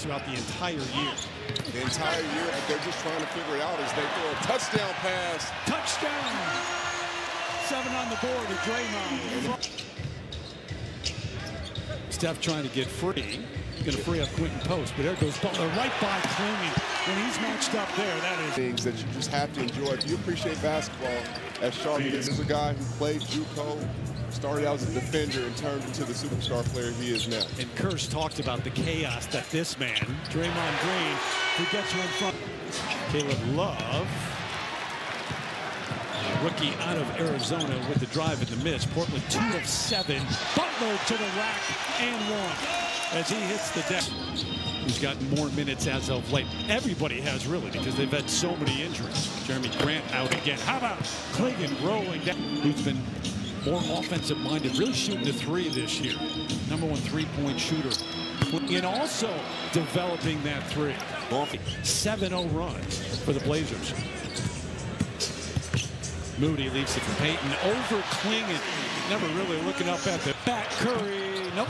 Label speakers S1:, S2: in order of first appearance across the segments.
S1: throughout the entire year.
S2: The entire year, they're just trying to figure it out as they throw a touchdown pass.
S1: Touchdown! 7 on the board to Draymond. Steph trying to get free. Going to free up Quentin Post, but there goes Butler right by Clinging. When he's matched up there, that is
S2: things that you just have to enjoy. If you appreciate basketball, as Sharp is a guy who played JUCO, started out as a defender and turned into the superstar player he is now.
S1: And Kurz talked about the chaos that this man, Draymond Green, who gets you in front. Caleb Love, rookie out of Arizona with the drive and the miss. Portland 2 of 7. Butler to the rack and 1 as he hits the deck. He's gotten more minutes as of late. Everybody has, really, because they've had so many injuries. Jeremy Grant out again. How about Clingan rolling down, who's been more offensive-minded, really shooting the 3 this year. #1 3-point shooter. And also developing that 3. 7-0 runs for the Blazers. Moody leaves it for Payton. Over Clingan. Never really looking up at the back. Curry. Nope.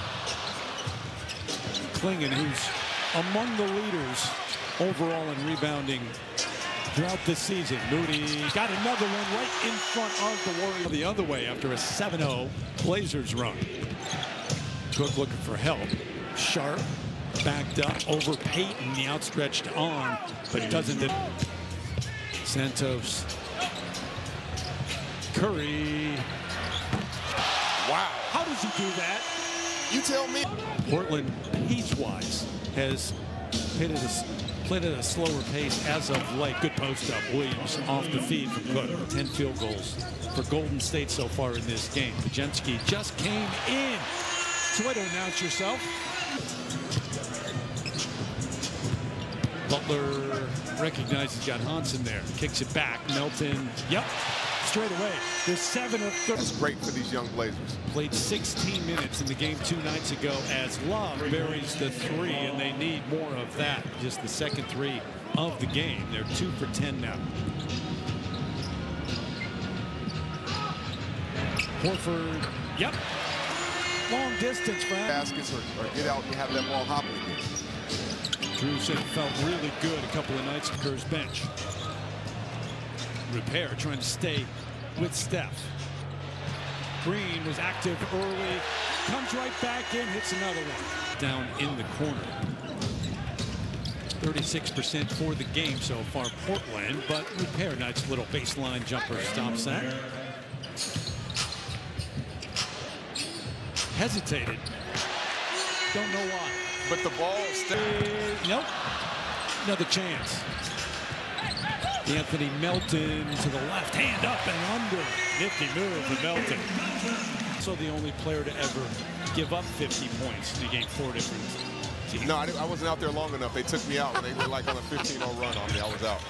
S1: Clingan, who's among the leaders overall in rebounding throughout this season. Moody got another one right in front of the Warriors. The other way after a 7-0 Blazers run. Cook looking for help. Sharp backed up over Payton, the outstretched arm, but doesn't. Santos. Curry.
S2: Wow.
S1: How does he do that?
S2: You tell me.
S1: Portland, pace-wise, has played at a slower pace as of late. Good post up. Williams off the feed from Cook. 10 field goals for Golden State so far in this game. Pajemski just came in. So way to announce yourself. Butler recognizes he's got Hansen there. Kicks it back. Melton. Yep. Straight away. There's 7 of 30.
S2: That's great for these young Blazers.
S1: Played 16 minutes in the game 2 nights ago as Love buries the 3, and they need more of that. Just the second 3 of the game. They're 2 for 10 now. Horford. Yep. Long distance for him.
S2: Baskets or get out and have that ball hopping again.
S1: Drew said it felt really good a couple of nights at Kerr's bench. Repair trying to stay with Steph. Green was active early, comes right back in, hits another one. Down in the corner. 36% for the game so far, Portland, but Repair, nice little baseline jumper stops that. Hesitated. Don't know why.
S2: But the ball stayed.
S1: Nope. Another chance. Anthony Melton to the left, hand up and under. Nifty move for Melton. So the only player to ever give up 50 points in a game 4 different teams.
S2: No, I wasn't out there long enough. They took me out when they were like on a 15-0 run on me. I was out.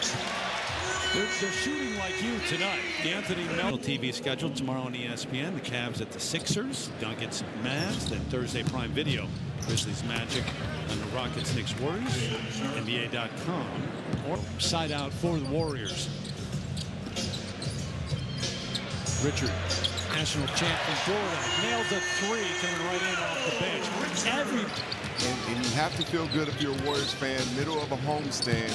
S1: They're shooting like you tonight. The Anthony Melton TV schedule tomorrow on ESPN. The Cavs at the Sixers. Nuggets at Mavs. Then Thursday Prime Video. Grizzlies Magic and the Rockets Knicks Warriors. NBA.com. Or side out for the Warriors. Richard, national champ in Florida, nails a 3 coming right in off the bench.
S2: And you have to feel good if you're a Warriors fan. Middle of a homestand,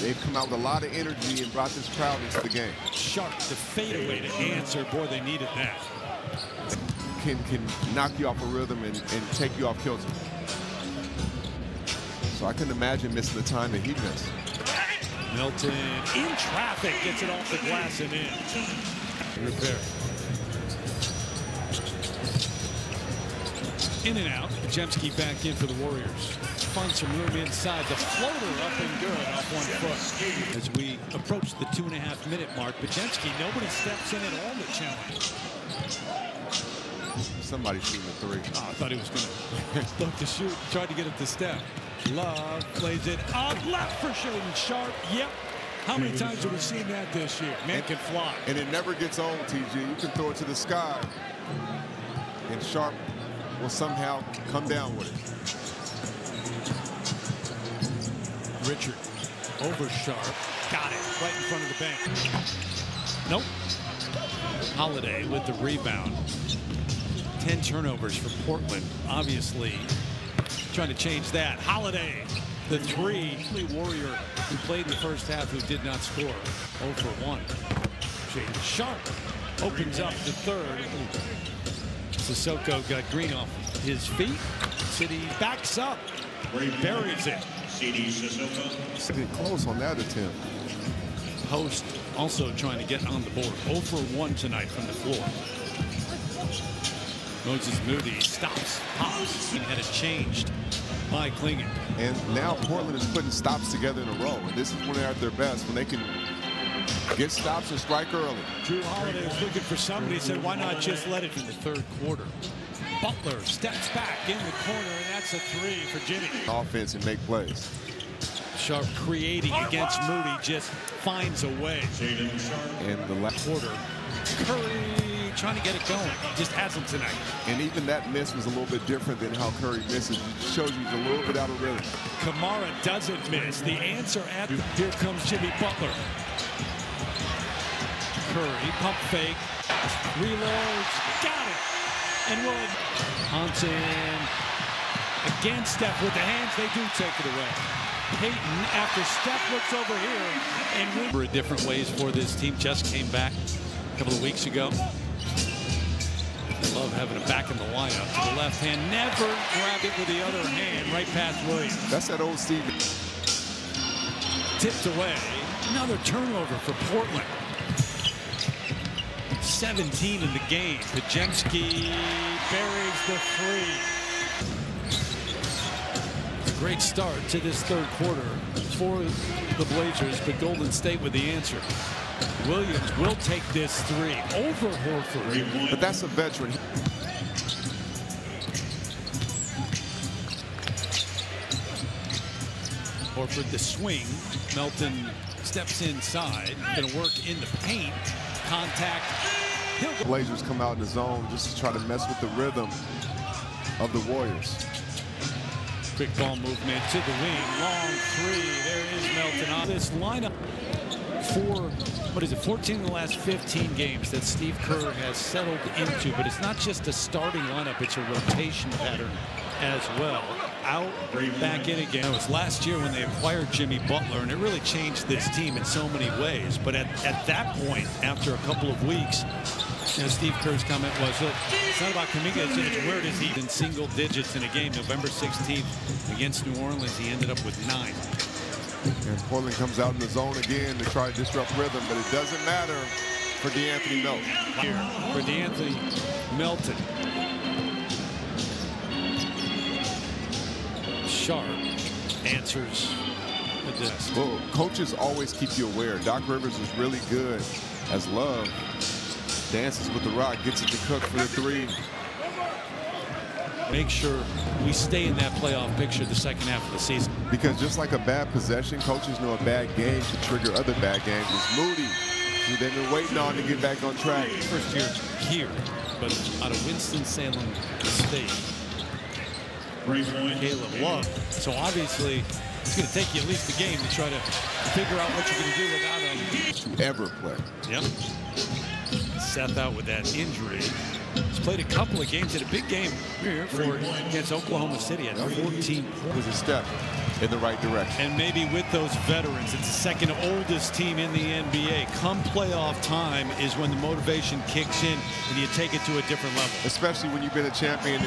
S2: they've come out with a lot of energy and brought this crowd into the game.
S1: Sharp, the fadeaway to answer. Boy, they needed that.
S2: Can knock you off a rhythm and take you off kilter. So I couldn't imagine missing the time that he missed.
S1: Melton in traffic, gets it off the glass and in. Repair. In and out. Pajemski back in for the Warriors. Finds some room inside. The floater up and good off 1 foot. As we approach the 2.5-minute mark, Pajemski, nobody steps in at all to challenge.
S2: Somebody shooting a 3.
S1: Oh, I thought he was going to look to shoot. Tried to get it to Steph. Love plays it up left for Shaden Sharp. Yep. How many times have we seen that this year? Man can fly.
S2: And it never gets old, TG. You can throw it to the sky, and Sharp will somehow come down with it.
S1: Richard over Sharp. Got it right in front of the bench. Nope. Holiday with the rebound. 10 turnovers for Portland. Obviously trying to change that. Holiday The three. Warrior who played in the first half who did not score. 0 for 1. Jaden Sharp opens up the third. Sissoko got Green off his feet. City backs up. Buries it.
S2: Getting close on that attempt.
S1: Post also trying to get on the board. 0 for 1 tonight from the floor. Moses Moody stops, pops, and had it changed by Klingon.
S2: And now Portland is putting stops together in a row. And this is when they're at their best, when they can get stops and strike early.
S1: Drew Holiday was looking for somebody, said, why not just let it in the third quarter? Butler steps back in the corner, and that's a 3 for Jimmy.
S2: Offense and make plays.
S1: Sharp creating against Moody, just finds a way.
S2: And the last
S1: quarter, Curry trying to get it going. Just hasn't tonight.
S2: And even that miss was a little bit different than how Curry misses. It shows you he's a little bit out of rhythm.
S1: Kamara doesn't miss. The answer at here comes Jimmy Butler. Curry, pump fake, reloads, got it. And will Hansen again, Steph with the hands, they do take it away. Peyton, after Steph looks over here and wins. Different ways for this team. Just came back a couple of weeks ago. Love having it back in the lineup. To the left hand, never grabbed it with the other hand, right past Williams.
S2: That's that old Steve.
S1: Tipped away. Another turnover for Portland. 17 in the game. Pajemski buries the 3. Great start to this third quarter for the Blazers, but Golden State with the answer. Williams will take this 3 over Horford.
S2: But that's a veteran.
S1: Horford the swing. Melton steps inside. Going to work in the paint. Contact.
S2: Blazers come out in the zone just to try to mess with the rhythm of the Warriors.
S1: Quick ball movement to the wing. Long 3. There is Melton on this lineup. 14 in the last 15 games that Steve Kerr has settled into. But it's not just a starting lineup. It's a rotation pattern as well. Out, back in again. It was last year when they acquired Jimmy Butler, and it really changed this team in so many ways. But at that point, after a couple of weeks, Steve Kerr's comment was, look, it's not about Kuminga, it's where does he in single digits in a game. November 16th against New Orleans, he ended up with 9.
S2: And Portland comes out in the zone again to try to disrupt rhythm, but it doesn't matter for DeAnthony Melton.
S1: Here for DeAnthony Melton. Sharp answers with this.
S2: Well, coaches always keep you aware. Doc Rivers is really good as Love dances with the rock, gets it to Cook for the 3.
S1: Make sure we stay in that playoff picture the second half of the season.
S2: Because just like a bad possession, coaches know a bad game can trigger other bad games. It's Moody, who they've been waiting on to get back on track.
S1: First year here, but out of Winston-Salem State. Caleb Love. So obviously, it's going to take you at least a game to try to figure out what you're going to do without him.
S2: To ever play.
S1: Yep. Seth out with that injury. He's played a couple of games, in a big game here against Oklahoma City at 14 points.
S2: Was a step in the right direction.
S1: And maybe with those veterans, it's the second oldest team in the NBA. Come playoff time is when the motivation kicks in and you take it to a different level.
S2: Especially when you've been a champion